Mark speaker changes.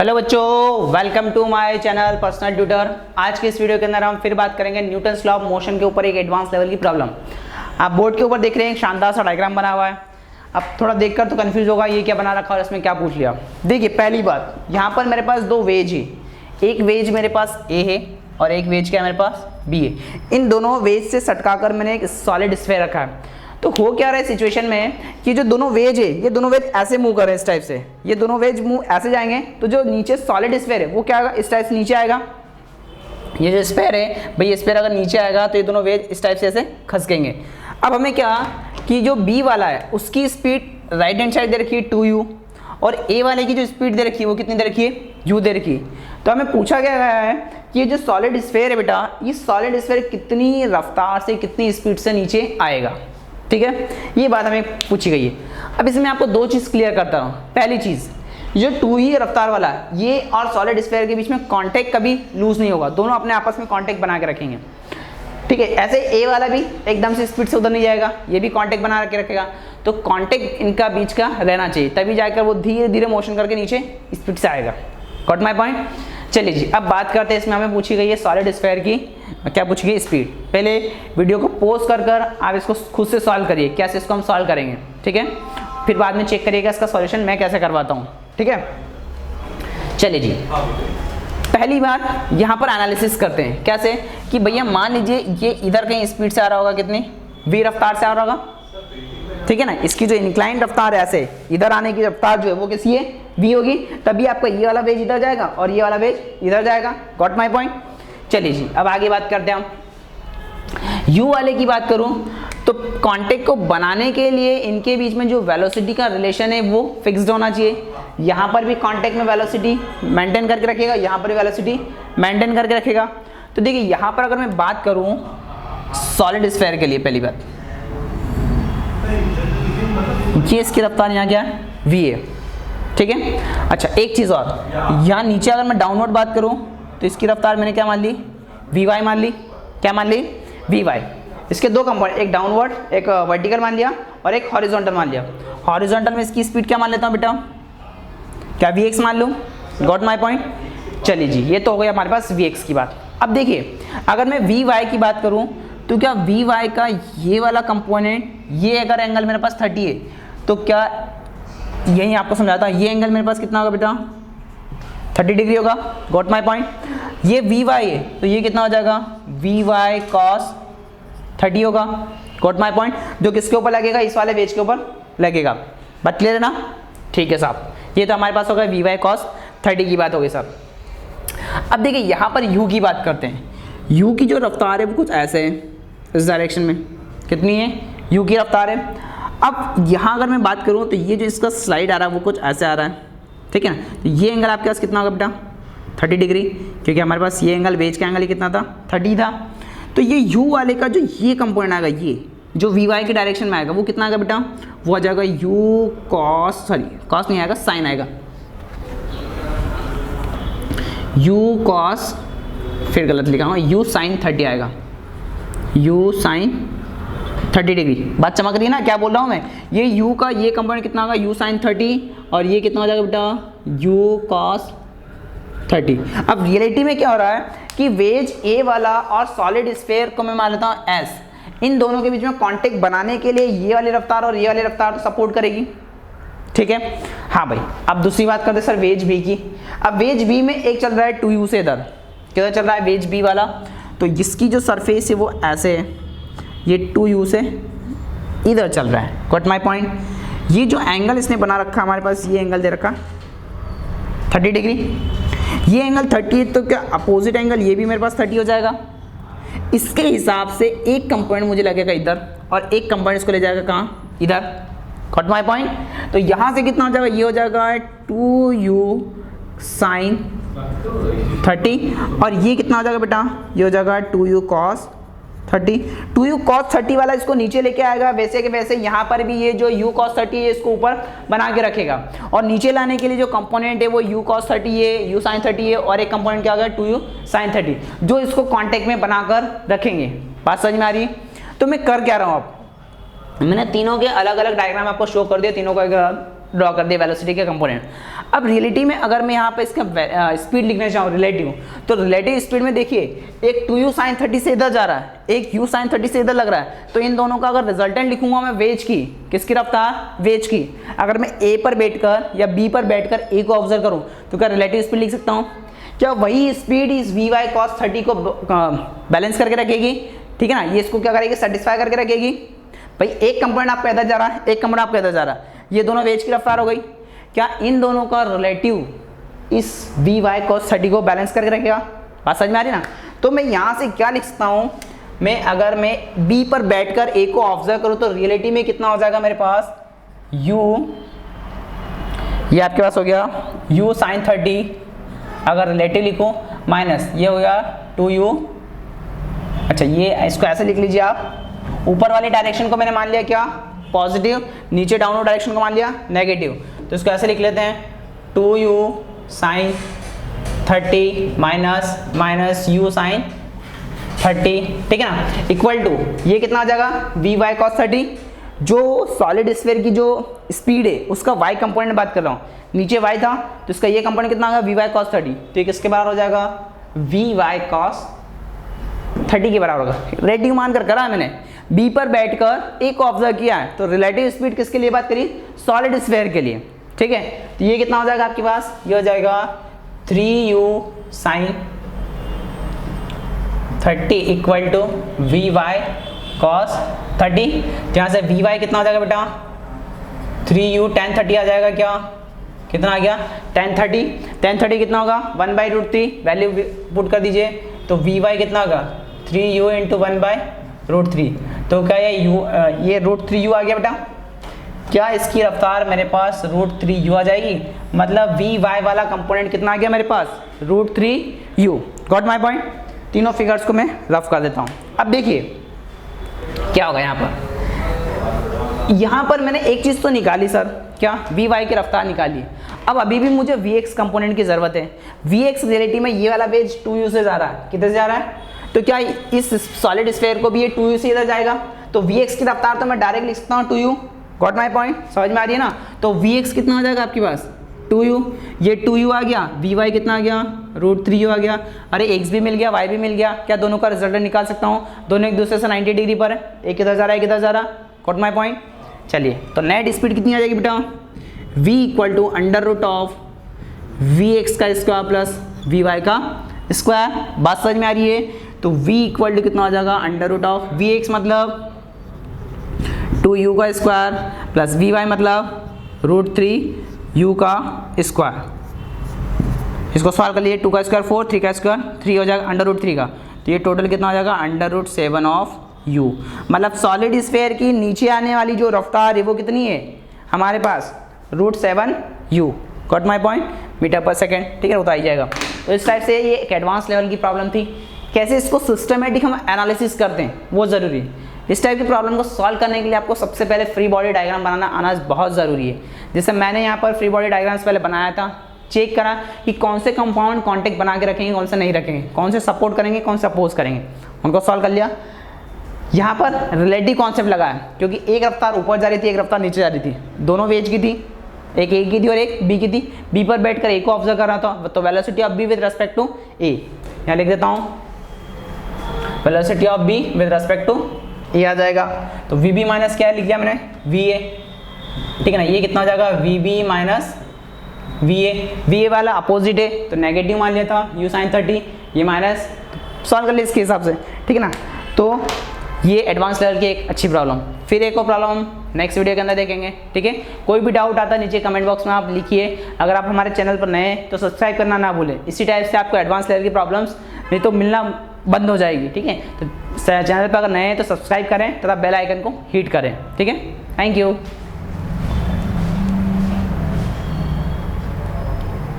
Speaker 1: Hello बच्चों, welcome to my channel personal tutor. आज के इस वीडियो के अंदर हम फिर बात करेंगे न्यूटन्स लॉ ऑफ मोशन के ऊपर एक एडवांस लेवल की प्रॉब्लम। आप बोर्ड के ऊपर देख रहे हैं, एक शानदार सा डायग्राम बना हुआ है। अब थोड़ा देखकर तो कंफ्यूज होगा ये क्या बना रखा और इसमें क्या पूछ लिया। देखिए, पहली बात, यहाँ पर मेरे पास दो वेज है। एक वेज मेरे पास ए है और एक वेज क्या मेरे पास बी है। इन दोनों वेज से सटकाकर मैंने एक सॉलिड स्फीयर रखा है। तो हो क्या रहा है सिचुएशन में कि जो दोनों वेज है, ये दोनों वेज ऐसे मूव कर रहे हैं इस टाइप से। ये दोनों वेज मूव ऐसे जाएंगे तो जो नीचे सॉलिड स्फीयर है वो क्या आएगा, इस टाइप से नीचे आएगा। ये जो स्फीयर है भाई, स्फीयर अगर नीचे आएगा तो ये दोनों वेज इस टाइप से ऐसे खसकेंगे। अब हमें क्या कि जो बी वाला है उसकी स्पीड राइट हैंड साइड दे रखी है 2u और ए वाले की जो स्पीड दे रखी है वो कितनी दे रखी है, u दे रखी है। तो हमें पूछा गया है कि ये जो सॉलिड स्फीयर है बेटा, ये सॉलिड स्फीयर कितनी रफ्तार से कितनी स्पीड से नीचे आएगा। ठीक है, ये बात हमें पूछी गई है। अब इसमें आपको दो चीज़ क्लियर करता हूँ। पहली चीज़, जो 2u रफ्तार वाला है ये और सॉलिड स्फीयर के बीच में कांटेक्ट कभी लूज नहीं होगा, दोनों अपने आपस में कांटेक्ट बना के रखेंगे। ठीक है, ऐसे ए वाला भी एकदम से स्पीड से उधर नहीं जाएगा, ये भी कांटेक्ट बना के रखेगा। तो कांटेक्ट इनका बीच का रहना चाहिए, तभी जाकर वो धीरे धीरे मोशन करके नीचे स्पीड से आएगा। Got my point. चलिए जी, अब बात करते हैं, इसमें हमें पूछी गई है सॉलिड स्फीयर की क्या पूछी गई, स्पीड। पहले वीडियो को पॉज कर आप इसको खुद से सॉल्व करिए, कैसे इसको हम सॉल्व करेंगे। ठीक है, फिर बाद में चेक करिएगा इसका सॉल्यूशन मैं कैसे करवाता हूँ। ठीक है, चलिए जी, पहली बात यहाँ पर एनालिसिस करते हैं। कैसे कि भैया मान लीजिए ये इधर कहीं स्पीड से आ रहा होगा, कितनी v रफ्तार से आ रहा होगा। ठीक है ना, इसकी जो इंक्लाइन रफ्तार है ऐसे इधर आने की रफ्तार जो है वो किसी है v होगी, तभी आपका ये वाला वेज इधर जाएगा और ये वाला वेज इधर जाएगा। Got my point. चलिए जी, अब आगे बात करते हैं हम। u वाले की बात करूं तो कांटेक्ट को बनाने के लिए इनके बीच में जो वेलोसिटी का रिलेशन है वो फिक्स्ड होना चाहिए। यहाँ पर भी कांटेक्ट में वेलोसिटी मेंटेन करके रखेगा, यहाँ पर भी वेलोसिटी मेंटेन करके रखेगा। तो देखिए, यहाँ पर अगर मैं बात करूं सॉलिड स्फीयर के लिए, पहली बात ये इसकी रफ्तार यहाँ क्या है, v है। ठीक है, अच्छा एक चीज़ और, यहाँ नीचे अगर मैं डाउनवर्ड बात करूँ तो इसकी रफ्तार मैंने क्या मान ली, vy मान ली। क्या मान ली, vy। इसके दो कंपोनेंट, एक डाउनवर्ड एक वर्टिकल मान लिया और एक हॉरिजॉन्टल मान लिया। हॉरिजॉन्टल में इसकी स्पीड क्या मान लेता हूँ बेटा, क्या vx मान लूँ। Got my point. चलिए जी, ये तो हो गया हमारे पास vx की बात। अब देखिए, अगर मैं vy की बात करूँ तो क्या vy का ये वाला कंपोनेंट, ये अगर एंगल मेरे पास 30 है तो क्या, यही आपको समझाता हूँ, ये एंगल मेरे पास कितना होगा बेटा, 30 डिग्री होगा। Got my point. ये vy है तो ये कितना हो जाएगा, vy cos 30 होगा। Got my point. जो किसके ऊपर लगेगा, इस वाले वेज के ऊपर लगेगा। बात क्लियर है ना। ठीक है साहब, ये तो हमारे पास होगा vy cos 30 की बात होगी साहब। अब देखिए, यहाँ पर u की बात करते हैं। u की जो रफ्तार है वो कुछ ऐसे है, इस डायरेक्शन में कितनी है, u की रफ्तार है। अब यहाँ अगर मैं बात करूँ तो ये जो इसका स्लाइड आ रहा है वो कुछ ऐसे आ रहा है। ठीक है ना, तो ये एंगल आपके पास कितना होगा बेटा, 30 डिग्री, क्योंकि हमारे पास ये एंगल वेज का एंगल ही कितना था, 30 था। तो ये u वाले का जो ये कंपोनेंट आएगा, ये जो vy की डायरेक्शन में आएगा वो कितना आएगा बेटा, वो आ जाएगा u cos, सॉरी cos नहीं आएगा, साइन आएगा, u cos, फिर गलत लिखा हूँ, u sin 30 आएगा, u sin 30 डिग्री। बात चमक रही है ना, क्या बोल रहा हूँ मैं। ये u का ये कंपोनेंट कितना होगा, u sin 30, और ये कितना हो जाएगा बेटा, u cos 30। अब रियलिटी में क्या हो रहा है कि वेज a वाला और सॉलिड स्फीयर को मैं मान लेता हूँ s, इन दोनों के बीच में कांटेक्ट बनाने के लिए ये वाली रफ्तार और ये वाली रफ्तार सपोर्ट करेगी। ठीक है, हाँ भाई। अब दूसरी बात करते हैं सर वेज b की। अब वेज b में एक चल रहा है 2u से इधर, किधर चल रहा है वेज b वाला, तो जिसकी जो सरफेस है वो ऐसे है, ये 2u से इधर चल रहा है। Got my point. ये जो एंगल इसने बना रखा हमारे पास, ये एंगल दे रखा 30 डिग्री, ये एंगल 30 है, तो क्या अपोजिट एंगल ये भी मेरे पास 30 हो जाएगा। इसके हिसाब से एक कंपोनेंट मुझे लगेगा इधर और एक कंपोनेंट इसको ले जाएगा कहाँ, इधर। Got my point. तो यहाँ से कितना हो जाएगा, ये हो जाएगा 2u sin 30, और ये कितना हो जाएगा बेटा, ये हो जाएगा 2u cos 30। 2u cos 30 वाला इसको नीचे लेके आएगा, वैसे के वैसे यहाँ पर भी ये जो u cos 30 है इसको ऊपर बना के रखेगा, और नीचे लाने के लिए जो कंपोनेंट है वो u cos 30 है, u sin 30 है, और एक कंपोनेंट क्या होगा 2u sin 30, जो इसको कांटेक्ट में बनाकर रखेंगे। बात समझ में आ रही है। तो मैं कर क्या रहा हूँ, अब मैंने तीनों के अलग अलग डायग्राम आपको शो कर दिया, तीनों का ड्रॉ कर दिया वेलोसिटी के कंपोनेंट। अब रियलिटी में अगर मैं यहाँ पे इसका स्पीड लिखना चाहूँ रिलेटिव, तो रिलेटिव स्पीड में देखिए एक 2u sin 30 से इधर जा रहा है, एक u sin 30 से इधर लग रहा है, तो इन दोनों का अगर रिजल्टेंट लिखूंगा मैं वेज की, किसकी रफ्तार, वेज की, अगर मैं a पर बैठकर या b पर बैठकर a को ऑब्जर्व करूँ तो क्या रिलेटिव स्पीड लिख सकता हूँ? क्या वही स्पीड इस vy cos 30 को बैलेंस करके रखेगी, ठीक है ना, ये इसको क्या करेगी, सेटिस्फाई करके रखेगी। भाई एक कंपोनेंट आपका इधर जा रहा है, एक कंपोनेंट आपका इधर जा रहा है, ये दोनों वेज की रफ्तार हो गई, क्या इन दोनों का रिलेटिव इस vy cos 30 को बैलेंस करके रखेगा? बात समझ में आ रही ना? तो मैं यहाँ से क्या लिख सकता हूँ, मैं अगर मैं b पर बैठकर a को ऑब्जर्व करूँ तो रियलिटी में कितना हो जाएगा मेरे पास, u, ये आपके पास हो गया u sin 30, अगर रिलेटिव लिखूँ माइनस ये हो गया 2u, अच्छा ये इसको ऐसे लिख लीजिए आप, ऊपर वाले डायरेक्शन को मैंने मान लिया क्या, पॉजिटिव, नीचे डाउनवर्ड डायरेक्शन को मान लिया नेगेटिव, तो इसको ऐसे लिख लेते हैं 2u sin 30 minus u sin 30, ठीक है ना, इक्वल टू ये कितना आ जाएगा, vy cos 30, जो सॉलिड स्फीयर की जो स्पीड है उसका y कंपोनेंट बात कर रहा हूँ, नीचे y था तो इसका ये कंपोनेंट कितना आ गया, vy cos 30, तो ये किसके बराबर हो जाएगा, vy cos 30 के बराबर होगा। रिलेटिव मान कर करा है मैंने, b पर बैठकर a को ऑब्जर्व किया है, तो रिलेटिव स्पीड किसके लिए बात करी, सॉलिड स्फीयर के लिए, ठीक है, तो ये कितना हो जाएगा आपके पास, ये हो जाएगा 3u sin 30 equal to vy cos 30, जहाँ से vy कितना हो जाएगा बेटा, 3u tan 30 आ जाएगा, क्या कितना आ गया, tan 30 कितना होगा, 1/√3, वैल्यू पुट कर दीजिए, तो vy कितना होगा 3u इंटू 1/√3, तो क्या ये √3u आ गया बेटा, क्या इसकी रफ्तार मेरे पास √3u आ जाएगी, मतलब vy वाला कंपोनेंट कितना आ गया मेरे पास, √3u। Got my point? तीनों फिगर्स को मैं रफ कर देता हूँ। अब देखिए क्या होगा यहाँ पर मैंने एक चीज़ तो निकाली सर, क्या, vy की रफ्तार निकाली, अब अभी भी मुझे vx कंपोनेंट की ज़रूरत है। vx रियलिटी में ये वाला वेज 2u से जा रहा है, किधर से जा रहा है, तो क्या इस सॉलिड स्फीयर को भी ये 2u से इधर जाएगा, तो vx की रफ्तार तो मैं डायरेक्ट लिख सकता हूँ 2u। Got my point? समझ में आ रही है ना? तो vx कितना आ जाएगा आपके पास, 2u, ये 2u आ गया, vy कितना आ गया, √3u आ गया, अरे x भी मिल गया y भी मिल गया, क्या दोनों का रिजल्टेंट निकाल सकता हूँ, दोनों एक दूसरे से 90 डिग्री पर है, एक इधर जा रहा है एक इधर जा रहा है। Got my point? चलिए तो नेट स्पीड कितनी आ जाएगी बेटा, v equal to √of vx का स्क्वायर प्लस vy का स्क्वायर। बात समझ में आ रही है? तो v इक्वल टू कितना आ जाएगा, √of vx मतलब 2u का स्क्वायर प्लस vy मतलब √3u का स्क्वायर। इसको सॉल्व कर लिए, 2 का स्क्वायर 4, 3 का स्क्वायर 3 हो जाएगा √3 का, तो ये टोटल कितना हो जाएगा, √7 ऑफ u, मतलब सॉलिड स्फीयर की नीचे आने वाली जो रफ्तार है वो कितनी है हमारे पास, √7u। Got my point? Metre per second, ठीक है, वो तो आ ही जाएगा। तो इस टाइप से ये एक एडवांस लेवल की प्रॉब्लम थी, कैसे इसको सिस्टमेटिक हम एनालिसिस करते हैं वो ज़रूरी है। इस टाइप की प्रॉब्लम को सॉल्व करने के लिए आपको सबसे पहले फ्री बॉडी डायग्राम बनाना आना बहुत ज़रूरी है। जैसे मैंने यहाँ पर फ्री बॉडी डायग्राम्स पहले बनाया था, चेक करा कि कौन से कंपाउंड कॉन्टेक्ट बना के रखेंगे, कौन से नहीं रखेंगे, कौन से सपोर्ट करेंगे, कौन से अपोज करेंगे, उनको सॉल्व कर लिया। यहाँ पर रिलेटिव कॉन्सेप्ट लगाया क्योंकि एक रफ्तार ऊपर जा रही थी, एक रफ्तार नीचे जा रही थी, दोनों वेज की थी, एक ए की थी और एक बी की थी। बी पर बैठकर ए को ऑब्जर्व कर रहा था, तो velocity of B with respect to A, यहाँ लिख देता हूँ velocity of B with respect to A आ जाएगा। तो वी बी माइनस क्या लिख दिया मैंने, वी ए, ठीक है ना, ये कितना हो जाएगा, V B minus V A वाला अपोजिट है तो नेगेटिव मान लिया था, यू साइन 30, ये माइनस, सॉल्व कर लिया इसके हिसाब से, ठीक है ना। तो ये एडवांस लेवल की एक अच्छी प्रॉब्लम। फिर एक और प्रॉब्लम नेक्स्ट वीडियो के अंदर देखेंगे, ठीक है। कोई भी डाउट आता है नीचे कमेंट बॉक्स में आप लिखिए। अगर आप हमारे चैनल पर नए हैं तो सब्सक्राइब करना ना भूलें, इसी टाइप से आपको एडवांस लेवल की प्रॉब्लम्स नहीं तो मिलना बंद हो जाएगी, ठीक है। तो चैनल पर अगर नए हैं तो सब्सक्राइब करें तथा बेल आइकन को हिट करें, ठीक है। Thank you.